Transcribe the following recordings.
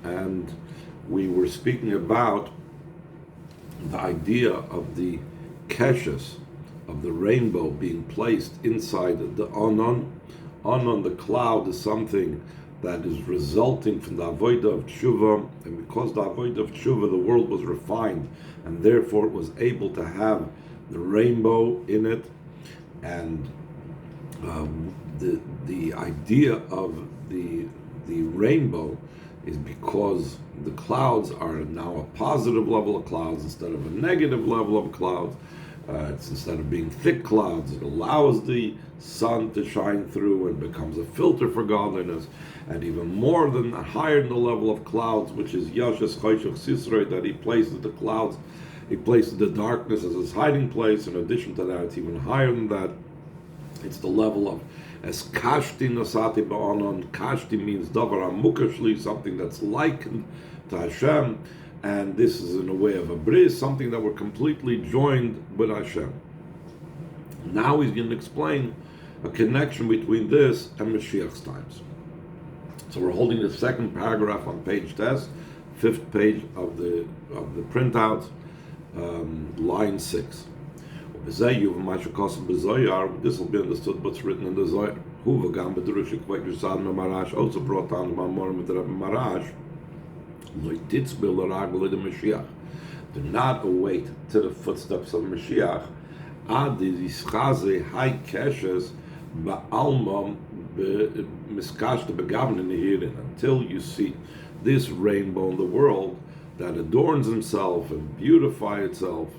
and we were speaking about the idea of the keshes of the rainbow being placed inside the anon. Anon, the cloud, is something that is resulting from the avodah of tshuva, and because the avodah of tshuva, the world was refined, and therefore it was able to have the rainbow in it, and the idea of the rainbow is because the clouds are now a positive level of clouds instead of a negative level of clouds. It's instead of being thick clouds, it allows the sun to shine through and becomes a filter for godliness. And even more than higher than the level of clouds, which is Yashes Choshech Sisrei, that he places the clouds, he places the darkness as his hiding place. In addition to that, it's even higher than that. It's the level of as kashti nasati ba'anon. Kashti means davar amukashli, something that's likened to Hashem. And this is in a way of a bris, something that we're completely joined with Hashem. Now he's going to explain a connection between this and Mashiach's times. So we're holding the second paragraph on page 10, fifth page of the printout, line 6. This will be understood what's written in the Zohar. Also brought down the Mamorim with the Rebbe Marash. Do not await to the footsteps of Mashiach until you see this rainbow in the world that adorns himself and beautifies itself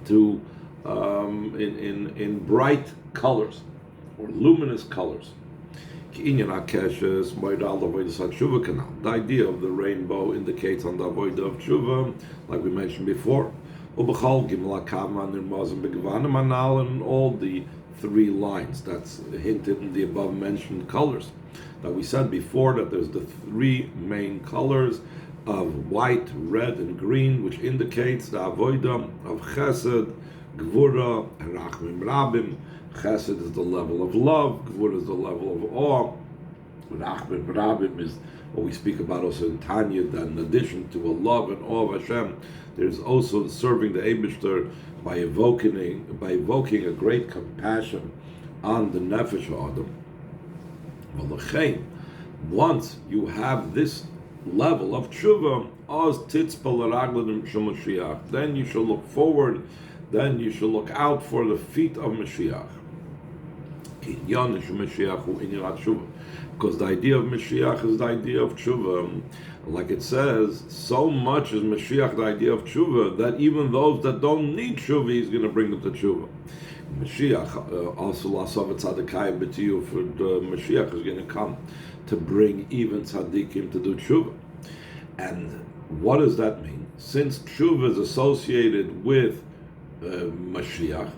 to in bright colors or luminous colors. The idea of the rainbow indicates on the avodah of tshuva, like we mentioned before. And all the three lines that's hinted in the above mentioned colors. That we said before that there's the three main colors of white, red, and green, which indicates the avodah of chesed, gvura, and rachmim rabim. Chesed is the level of love, gvura is the level of awe, rachmim rabim is what we speak about also in Tanya, that in addition to a love and awe of Hashem, there's also serving the Eibishter by evoking a great compassion on the nefesh adam. Once you have this level of tshuva, then you shall look forward, then you shall look out for the feet of Mashiach. Because the idea of Mashiach is the idea of tshuva. Like it says, so much is Mashiach the idea of tshuva that even those that don't need tshuva, he's going to bring them to tshuva. Mashiach also lasav tzaddikai b'tiyu, for the Mashiach is going to come to bring even tzaddikim to do tshuva. And what does that mean? Since tshuva is associated with Mashiach,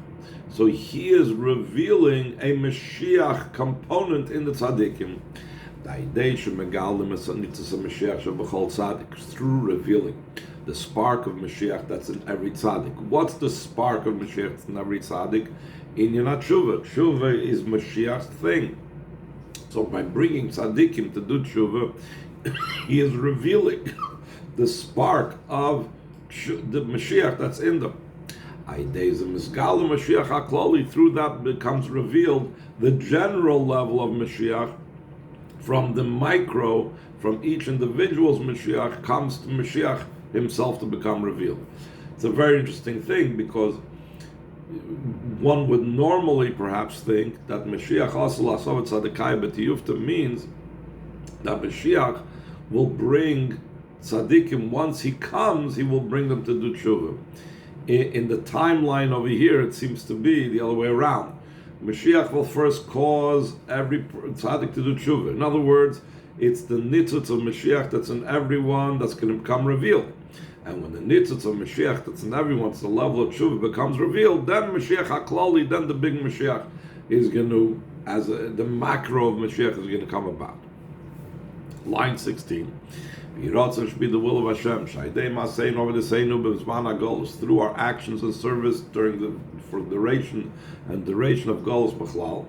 so he is revealing a Mashiach component in the tzaddikim. Through revealing the spark of Mashiach that's in every tzaddik. What's the spark of Mashiach that's in every tzaddik? Inyan tshuva. Tshuva is Mashiach's thing. So by bringing tzaddikim to do tshuva, he is revealing the spark of the Mashiach that's in them. Through that becomes revealed the general level of Mashiach. From the micro, from each individual's Mashiach, comes to Mashiach himself to become revealed. It's a very interesting thing, because one would normally perhaps think that Mashiach means that Mashiach will bring tzaddikim. Once he comes, he will bring them to do tshuva. In the timeline over here, it seems to be the other way around. Mashiach will first cause every tzaddik to do tshuva. In other words, it's the nitzutz of Mashiach that's in everyone that's going to become revealed. And when the nitzutz of Mashiach that's in everyone, it's the level of tshuva, becomes revealed, then Mashiach HaKlali, then the big Mashiach is going to, the macro of Mashiach is going to come about. Line 16. Should be the will of Hashem. Through our actions and service for duration of Golos B'chlal,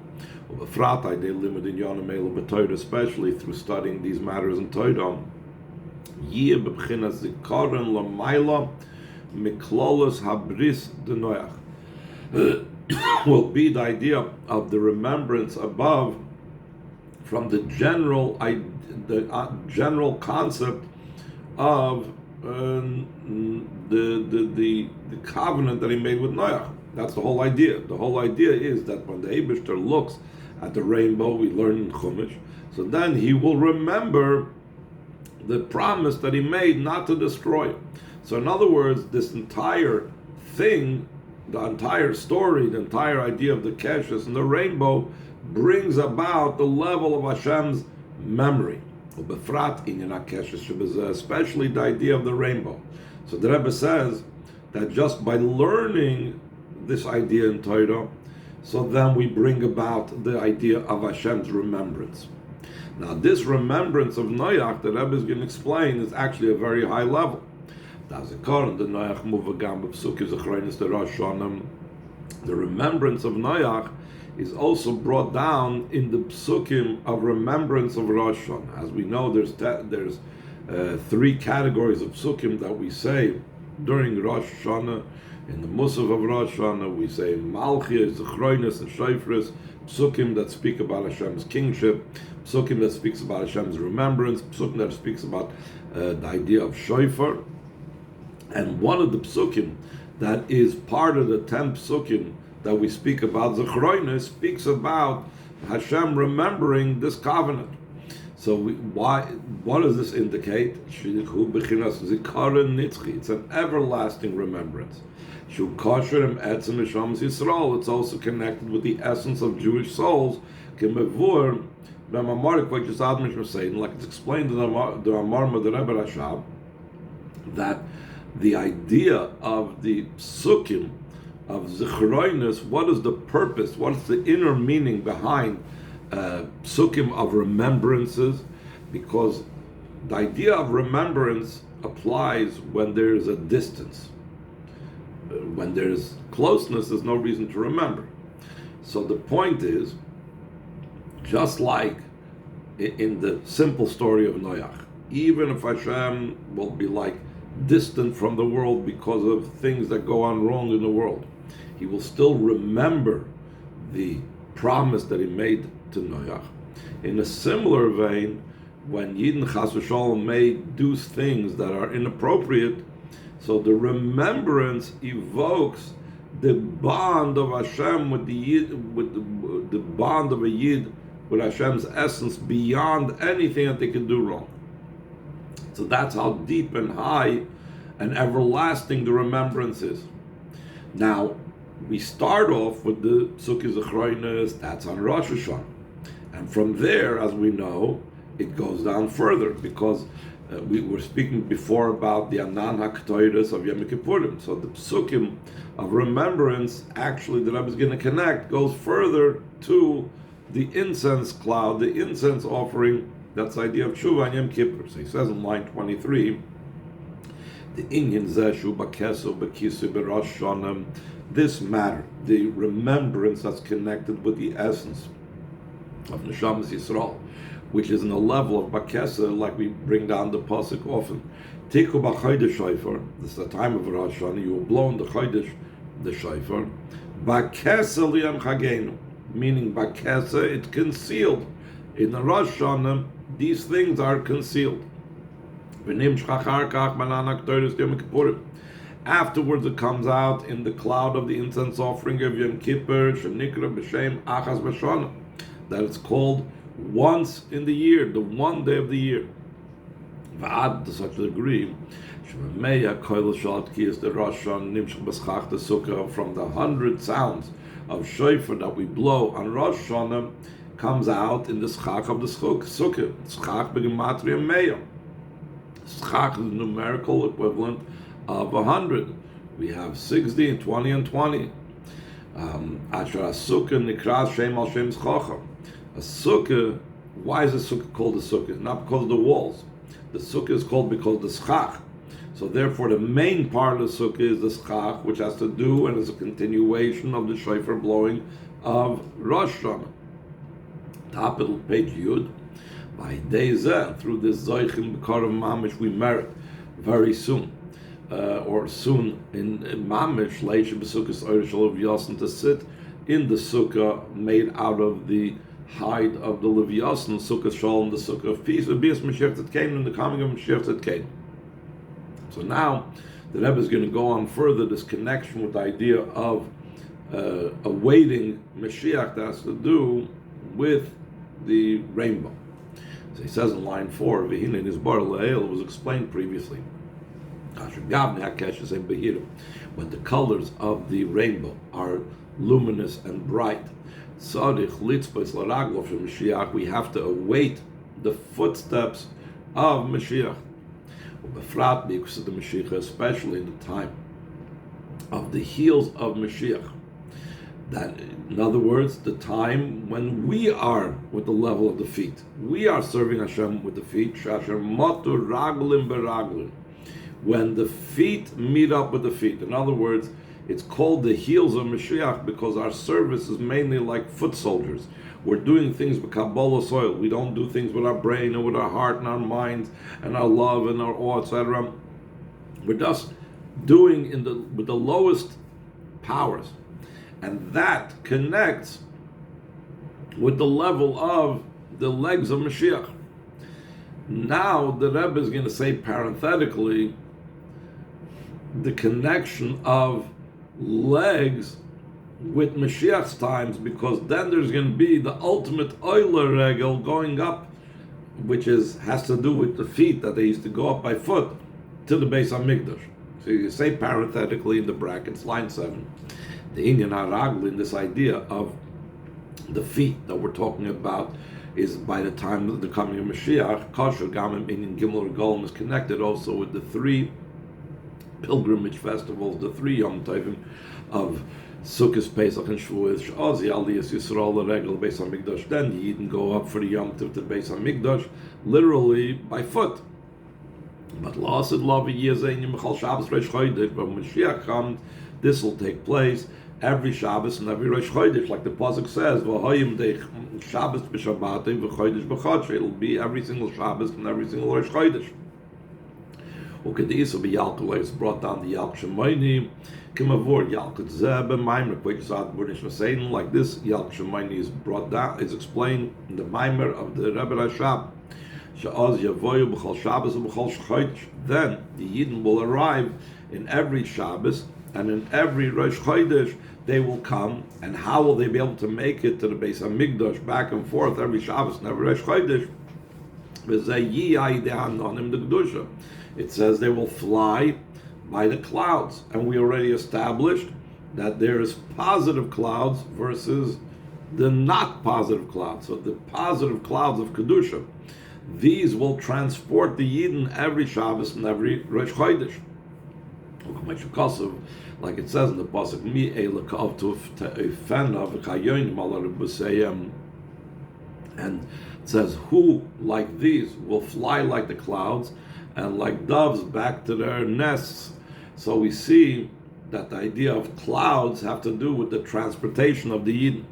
especially through studying these matters in Torah. Yeh b'bchinas zikaron l'mayla miklolos habris de Noach. Will be the idea of the remembrance above from the general concept of the covenant that he made with Noach. That's the whole idea. The whole idea is that when the Eibishter looks at the rainbow, we learn in Chumash, so then he will remember the promise that he made not to destroy it. So in other words, this entire thing, the entire story, the entire idea of the Keshes and the rainbow brings about the level of Hashem's memory, especially the idea of the rainbow. So the Rebbe says that just by learning this idea in Torah, so then we bring about the idea of Hashem's remembrance. Now this remembrance of Noach that Rebbe is going to explain is actually a very high level. The remembrance of Noach is also brought down in the psukim of remembrance of Rosh Hashanah. As we know, there's three categories of psukim that we say during Rosh Hashanah. In the Musaf of Rosh Hashanah, we say Malchia, Zechroinus, and Shofris, psukim that speak about Hashem's kingship, psukim that speaks about Hashem's remembrance, psukim that speaks about the idea of shofar. And one of the psukim that is part of the 10 psukim that we speak about, Zechroinus, speaks about Hashem remembering this covenant. So what does this indicate? It's an everlasting remembrance. It's also connected with the essence of Jewish souls, like it's explained in the Amar Rebbe Rashab, that the idea of the psukim of Zechroinus, what is the purpose, what is the inner meaning behind psukim of remembrances? Because the idea of remembrance applies when there is a distance. When there is closeness, there's no reason to remember. So the point is, just like in the simple story of Noach, even if Hashem will be like distant from the world because of things that go on wrong in the world, he will still remember the promise that he made to Noach. In a similar vein, when Yidden Chas v'Shalom may do things that are inappropriate, so the remembrance evokes the bond of Hashem with the Yid, with the bond of a Yid with Hashem's essence beyond anything that they can do wrong. So that's how deep and high and everlasting the remembrance is. Now, we start off with the Psuki Zechroinus, that's on Rosh Hashanah. And from there, as we know, it goes down further, because we were speaking before about the Anan HaKtoiris of Yom Kippurim. So the Psukim of remembrance, actually, the Rebbe is going to connect, goes further to the incense cloud, the incense offering. That's the idea of Tshuva and Yom Kippur. So he says in line 23, the Inyan Zeshu Bakesu Bakisu B'Rosh Hashanah, this matter, the remembrance that's connected with the essence of Neshamas Yisrael, which is in a level of Bakesa, like we bring down the Pasuk often. Tiku B'Chodesh Shofar, this is the time of Rosh Hashanah, you will blow in the Chodesh, the Shofar. Bakesa Liyam Chagenu, meaning Bakesa, it's concealed. In the Rosh Hashanah, these things are concealed. Afterwards, it comes out in the cloud of the incense offering of Yom Kippur, Shenikra B'Shem Achaz B'Shana, that it's called once in the year, the one day of the year. To such a degree, from the 100 sounds of shofar that we blow on Rosh Hashanah comes out in the schach of the sukkah. Schach b'gematria meya. Schach is the numerical equivalent of 100. We have 60 and 20 and 20. Asher sukkah nikras shem al shem schacham. A sukkah, why is a sukkah called a sukkah? Not because of the walls. The sukkah is called because of the schach. So therefore the main part of the sukkah is the schach, which has to do and is a continuation of the shofar blowing of Rosh Hashanah. Top of page Yud. By Dezeh, through this Zoichin B'Karav Mamish, we merit very soon, or soon in Mamish, Leisha B'Sukkah's Eirishal of Yasin, to sit in the sukkah made out of the hide of the Leviathan, Sukkah Shalom, the Sukkah of Peace, would be as Mashiach that came in the coming of Mashiach that came. So now the Rebbe is going to go on further this connection with the idea of awaiting Mashiach that has to do with the rainbow. So he says in line 4, V'hine Nizbar Le'el, was explained previously. When the colors of the rainbow are luminous and bright, we have to await the footsteps of Mashiach. Especially in the time of the heels of Mashiach. That, in other words, the time when we are with the level of the feet. We are serving Hashem with the feet. When the feet meet up with the feet. In other words, it's called the heels of Mashiach because our service is mainly like foot soldiers. We're doing things with Kabbalah soil. We don't do things with our brain and with our heart and our mind and our love and our awe, etc. We're just doing with the lowest powers. And that connects with the level of the legs of Mashiach. Now the Rebbe is going to say parenthetically the connection of legs with Mashiach's times, because then there's going to be the ultimate Euler regel going up, which has to do with the feet that they used to go up by foot to the Beis HaMikdash. So you say parenthetically in the brackets, line 7, the Inyan HaRagli, in this idea of the feet that we're talking about is by the time of the coming of Mashiach. Kosher Gamim Inyan Gimel Regalim is connected also with the 3 pilgrimage festivals, the 3 Yom Tovim of Sukkot, Pesach, and Shavuos. Sh'ozi Aliyas Yisrael L'Regel Beis HaMikdash. Then the Yidden go up for the Yom Tov to the Beis HaMikdash, literally by foot. But La'asid Lavi Yezein Yimachal Shabbos Reish Chodesh. When Mashiach comes, this will take place every Shabbos and every Reish Chodesh, like the pasuk says, V'hoyim Deich Shabbos B'Shabbatei V'Chodesh B'Chodshei. It'll be every single Shabbos and every single Reish Chodesh. Ukadis will be Yalkul, it's brought down the Yalk Shemayni. Kimavur Yalkut Zeb Maimer, quick Zad Burnish Vasein, like this Yalk Shemayni is brought down, is explained in the Maimer of the Rebbe Rashab. Sha'az Yavoyu B'chol Shabbos and B'chol Chodesh. Then the Yidden will arrive in every Shabbos and in every Rosh Chodesh they will come. And how will they be able to make it to the Beis HaMikdash back and forth every Shabbos and every Rosh Chodesh? It says they will fly by the clouds, and we already established that there is positive clouds versus the not positive clouds. So the positive clouds of Kedusha, these will transport the Yidden every Shabbos and every Rosh Chodesh. Like it says in the pasuk, Mi elakav to fena v'chayonim ala rebusayim, and it says, who like these will fly like the clouds and like doves back to their nests. So we see that the idea of clouds have to do with the transportation of the Yidden.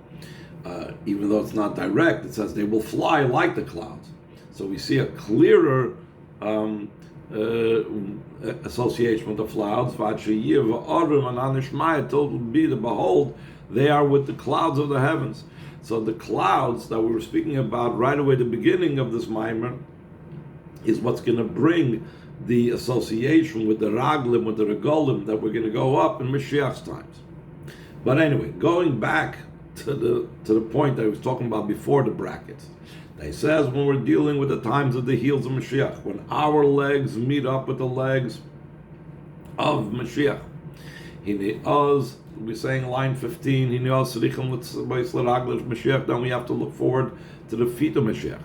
Even though it's not direct, it says they will fly like the clouds. So we see a clearer association with the clouds. Till be the behold, they are with the clouds of the heavens. So the clouds that we were speaking about right away at the beginning of this mimer is what's going to bring the association with the raglim, with the regolim, that we're going to go up in Mashiach's times. But anyway, going back to the point that I was talking about before the brackets, they says when we're dealing with the times of the heels of Mashiach, when our legs meet up with the legs of Mashiach, we're saying line 15, then we have to look forward to the feet of Mashiach.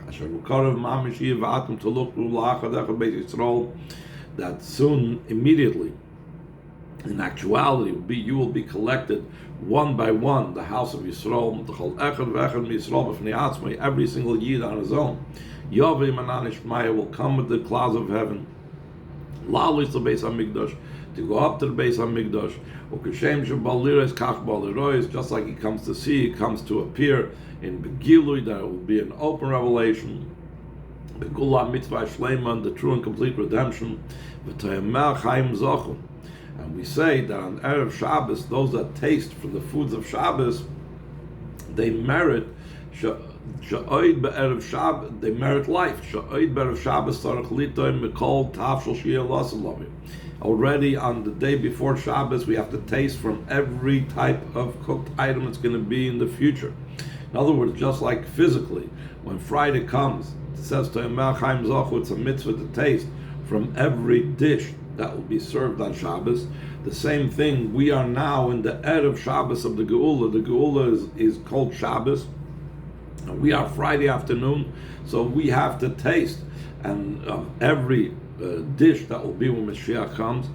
That soon, immediately, in actuality, you will be collected one by one, the house of Yisrael, every single Yid on his own. Will come with the clouds of heaven, to go up to the Beis HaMikdash, just like he comes to see, he comes to appear in Begilui, that it will be an open revelation. Begula mitzvah shleima, the true and complete redemption. V'toyamel chaim zochu. And we say that on Erev Shabbos, those that taste from the foods of Shabbos, they merit sha'oid be'erev Shabbos. They merit life. Sha'oid be'erev Shabbos tzarich litoin mikol tafshel shiyah l'asalavi. Already on the day before Shabbos, we have to taste from every type of cooked item that's going to be in the future. In other words, just like physically, when Friday comes, it says to Yemel Chaim Zochu, it's a mitzvah to taste from every dish that will be served on Shabbos. The same thing, we are now in the Erev Shabbos of the Geula. The Geula is called Shabbos. And we are Friday afternoon, so we have to taste and every dish that will be when Mashiach comes.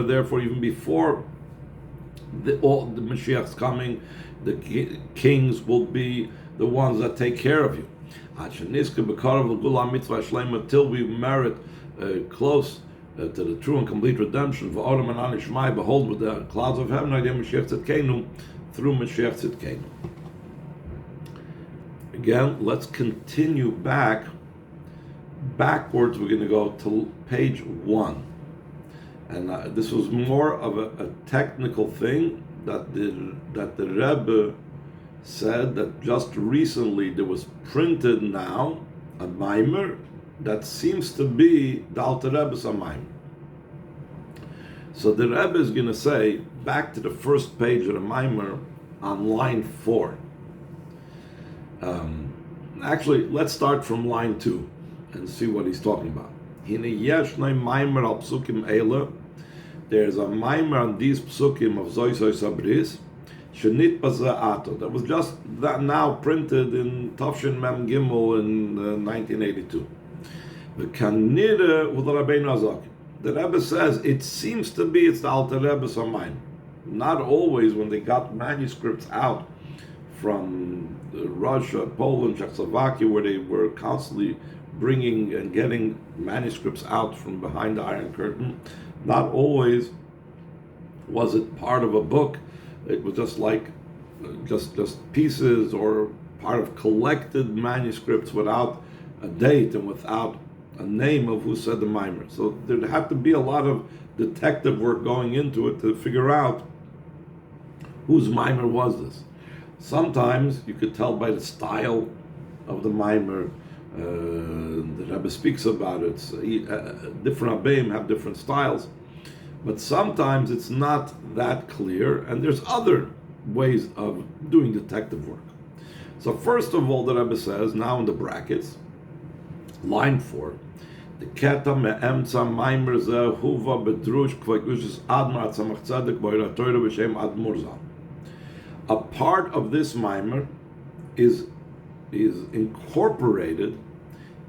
Therefore, even before all the Mashiach's coming, the kings will be the ones that take care of you. Till we merit close to the true and complete redemption. Behold, with the clouds of heaven, through Mashiach Tzidkenu. Again, let's continue backwards. We're going to go to page 1. And this was more of a technical thing that the Rebbe said that just recently there was printed now a mimer that seems to be the Alter Rebbe's mimer. So the Rebbe is going to say, back to the first page of the mimer on line 4. Actually, let's start from line 2 and see what he's talking about. There's a mimer on these psukim of Zoy Sabris, that was just that now printed in Tafshin Mem Gimel in 1982. The Rebbe says it seems to be it's the Alter Rebbe's mimer. Not always when they got manuscripts out from Russia, Poland, Czechoslovakia, where they were constantly bringing and getting manuscripts out from behind the Iron Curtain. Not always was it part of a book. It was just like just pieces or part of collected manuscripts without a date and without a name of who said the mimer. So there had to be a lot of detective work going into it to figure out whose mimer was this. Sometimes you could tell by the style of the mimer. The Rebbe speaks about it. So different Abbeim have different styles, but sometimes it's not that clear, and there's other ways of doing detective work. So first of all, the Rebbe says, now in the brackets, line 4, the Keta me'emtza maimer zeh huva bedrush kvaikushis admar tzamach tzedek b'oira Torah b'shem admurzal. A part of this mimer is incorporated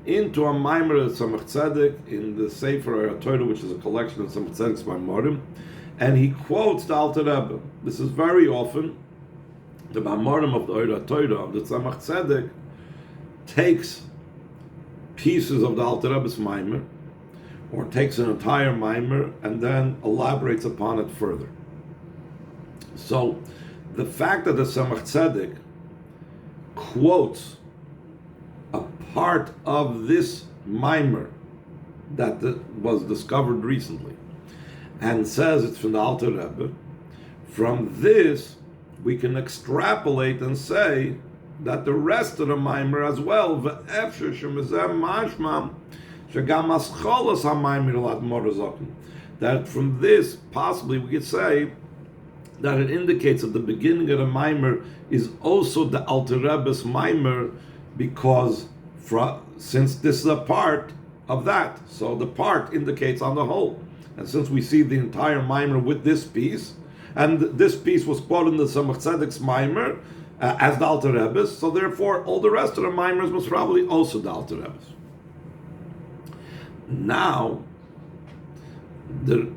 into a mimer of Tzemach Tzedek in the Sefer Torah, which is a collection of Tzemach Tzedek's Maimorim, and he quotes the Alter Rebbe. This is very often the Maimorim of the Torah of the Tzemach Tzedek takes pieces of the Alter Rebbe's mimer, or takes an entire mimer and then elaborates upon it further. So the fact that the Tzemach Tzedek quotes a part of this mimer that was discovered recently and says it's from the Alter Rebbe, from this we can extrapolate and say that the rest of the mimer as well, that from this possibly we could say that it indicates that the beginning of the mimer is also the Alter Rebbe's mimer, because since this is a part of that, so the part indicates on the whole. And since we see the entire mimer with this piece, and this piece was quoted in the Tzemach Tzedek's mimer as the Alter Rebbe's, so therefore all the rest of the mimers was probably also the Alter Rebbe's. Now, the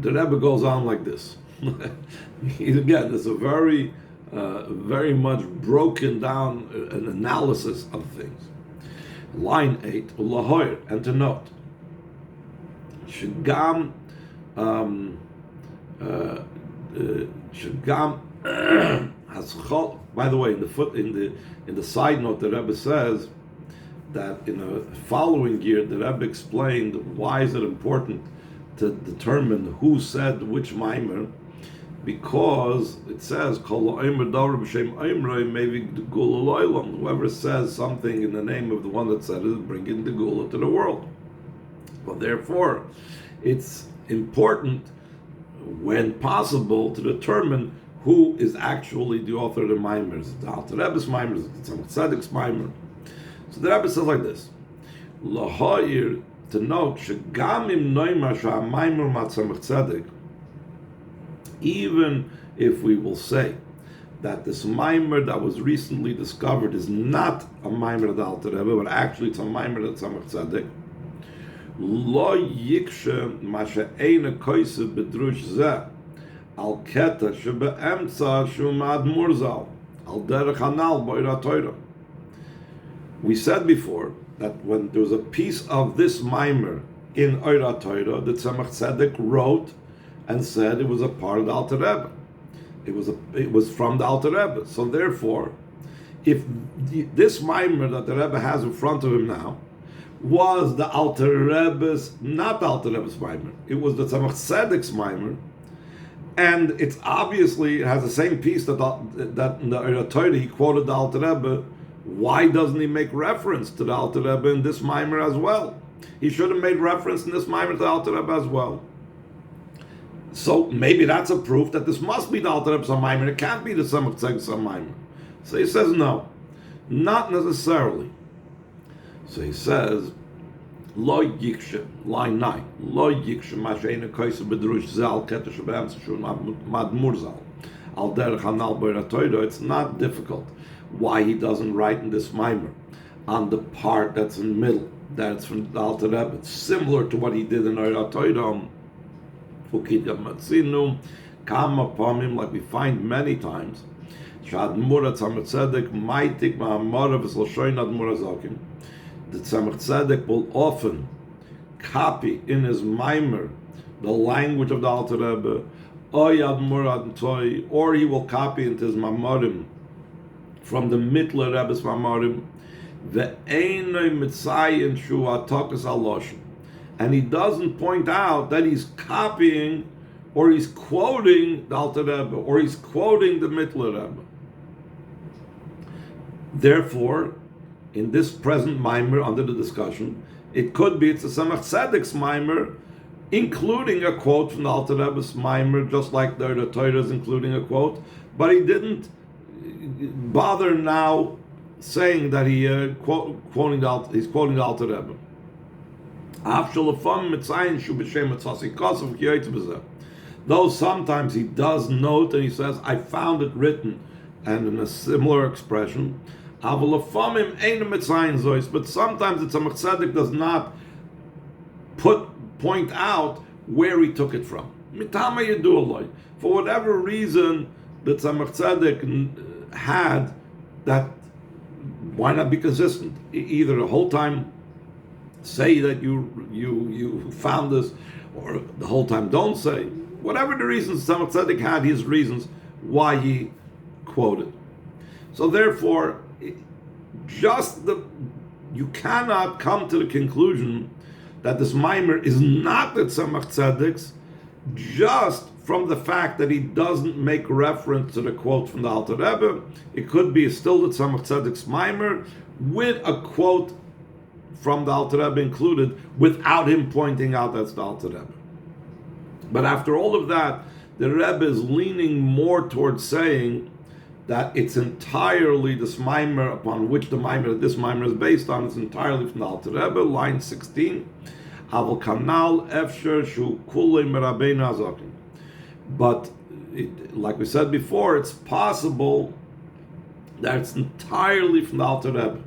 Rebbe goes on like this. Again, it's a very much broken down an analysis of things. Line 8, Lahoyer, and to note, Shagam By the way, in the side note, the Rebbe says that in the following year, the Rebbe explained why is it important to determine who said which mimer, because it says whoever says something in the name of the one that said it is bringing the gula to the world. Well, therefore, it's important, when possible, to determine who is actually the author of the mimer. Is it the Alter Rebbe's mimer? Is it the Tzemach Tzedek's mimer? So the Rebbe says like this: L'ha'ir, to note, shegamim noimar sha'amimer matzemach tzedek, even if we will say that this mimer that was recently discovered is not a mimer of the Alter Rebbe, but actually it's a mimer of the Tzemach Tzedek, lo yikshe ma she'eina koise bedrush zeh al keta shebe'emtza shumad murzal al derech hanal boira Torah. We said before that when there was a piece of this mimer in Oira Torah, the Tzemach Tzedek wrote and said it was a part of the Alter Rebbe. It was from the Alter Rebbe. So therefore, if this mimer that the Rebbe has in front of him now was the Alter Rebbe's, not the Alter Rebbe's mimer, it was the Tzemach Tzedek's mimer, and it's obviously, it has the same piece that in the Oira Torah he quoted the Alter Rebbe. Why doesn't he make reference to the Alter Rebbe in this mimer as well? He should have made reference in this mimer to the Alter Rebbe as well. So maybe that's a proof that this must be the Alter Rebbe's mimer. It can't be the Tzemach Tzedek's mimer. So he says no, not necessarily. So he says, Lo yikshe, line 9, Lo yikshe masheina koise bedrush zal keta shebem shun mad murzal al derech hanal boira Torah. It's not difficult why he doesn't write in this mimer on the part that's in the middle, that's from the Alter Rebbe. It's similar to what he did in Oira Torah, come upon him, like we find many times. The Tzemach Tzedek will often copy in his mimer the language of the Alter Rebbe, or he will copy into his mamorim from the Mittler Rebbe's Mamarim, and he doesn't point out that he's copying or he's quoting the Alter Rebbe or he's quoting the Mittler Rebbe. Therefore, in this present mimer under the discussion, it could be it's a Tzemach Tzedek's mimer, including a quote from the Alter Rebbe's mimer, just like the Torah is including a quote, but he didn't bother now saying that he's quoting the Alter Rebbe. Though sometimes he does note and he says, I found it written, and in a similar expression, but sometimes the Tzemach Tzedek does not point out where he took it from. For whatever reason, the Tzemach Tzedek had that. Why not be consistent? Either the whole time say that you found this, or the whole time don't say. Whatever the reasons, Tzemach Tzedek had his reasons why he quoted. So therefore, you cannot come to the conclusion that this mimer is not the Tzemach Tzedek's just from the fact that he doesn't make reference to the quote from the Alter Rebbe. It could be still the Tzemach Tzedek's mimer with a quote from the Alter Rebbe included, without him pointing out that's the Alter Rebbe. But after all of that, the Rebbe is leaning more towards saying that it's entirely this mimer upon which this mimer is based on, it's entirely from the Alter Rebbe, line 16. Aval kanal efsher shu kulei merabein hazakim. But like we said before, it's possible that it's entirely from the Alter Rebbe.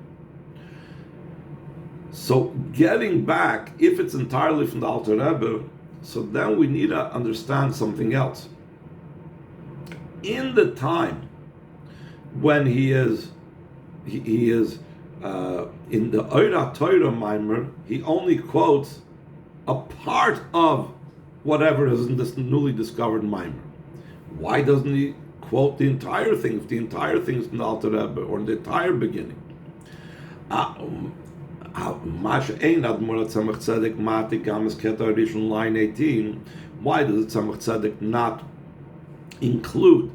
So getting back, if it's entirely from the Alter Rebbe, so then we need to understand something else. In the time when he is in the Oira Torah mimer, he only quotes a part of whatever is in this newly discovered mimer. Why doesn't he quote the entire thing, if the entire thing is from the Alter Rebbe, or the entire beginning. Line 18. Why does the Tzemach Tzedek not include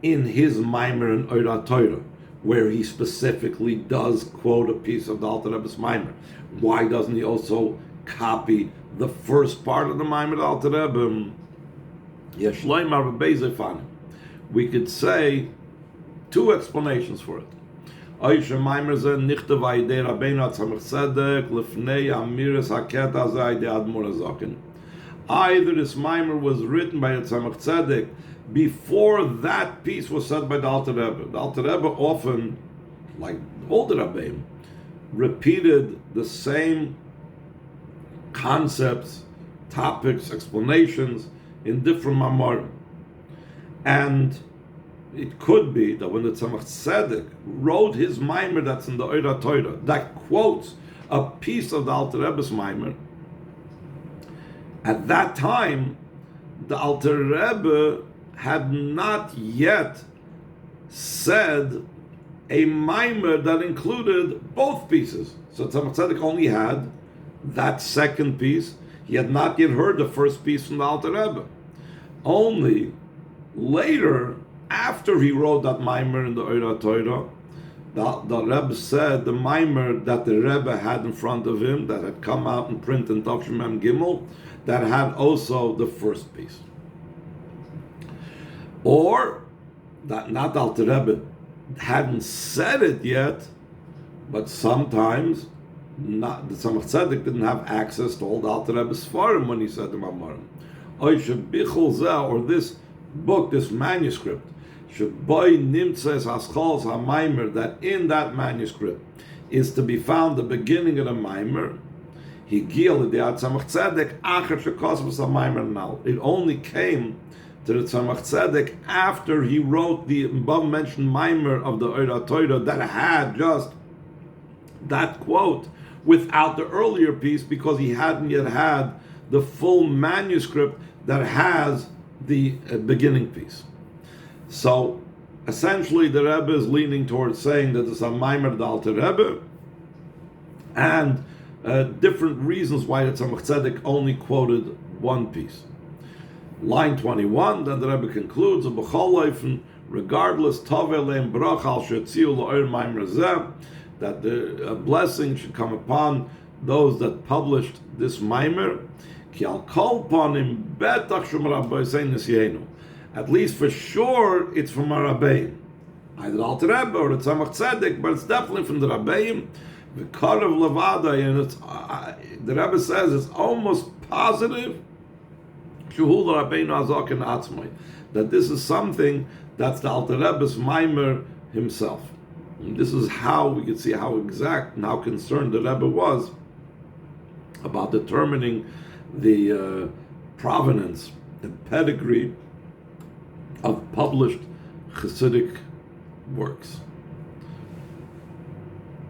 in his Maimer and Oira Torah, where he specifically does quote a piece of the Alter Rebbe's Maimer? Why doesn't he also copy the first part of the Maimer of the Alter Rebbe? We could say two explanations for it. Either this Maimer was written by the Tzemach Tzedek before that piece was said by the Alter Rebbe. The Alter Rebbe often, like all the Rabbeim, repeated the same concepts, topics, explanations in different Mamarim. And it could be that when the Tzemach Tzedek wrote his Maimer that's in the Oira Torah, that quotes a piece of the Alter Rebbe's Maimer, at that time, the Alter Rebbe had not yet said a Maimer that included both pieces. So Tzemach Tzedek only had that second piece. He had not yet heard the first piece from the Alter Rebbe. Only later, after he wrote that Maimer in the Oira Torah, the Rebbe said the Maimer that the Rebbe had in front of him, that had come out in print in Tavshim Mem Gimel, that had also the first piece. Or that not Alter Rebbe hadn't said it yet, but sometimes the Tzemach Tzedek didn't have access to all the Alter Rebbe's Sfarim when he said the Mamarim. Or this book, this manuscript, that in that manuscript is to be found the beginning of the Maimer. It only came to the Tzemach Tzedek after he wrote the above mentioned Maimer of the Oira Torah that had just that quote without the earlier piece, because he hadn't yet had the full manuscript that has the beginning piece. So essentially the Rebbe is leaning towards saying that it's a Maimer the Alter Rebbe, and different reasons why the Tzemach Tzedek only quoted one piece. Line 21, then the Rebbe concludes, regardless, that the blessing should come upon those that published this Maimer, at least for sure it's from a Rabbeim, either the Alter Rebbe or the Tzemach Tzedek, but it's definitely from the Rabbeim. The Karav Levada, and it's the Rebbe says it's almost positive that this is something that's the Alter Rebbe's Maimer himself. And this is how we can see how exact and how concerned the Rebbe was about determining the provenance, the pedigree of published Hasidic works.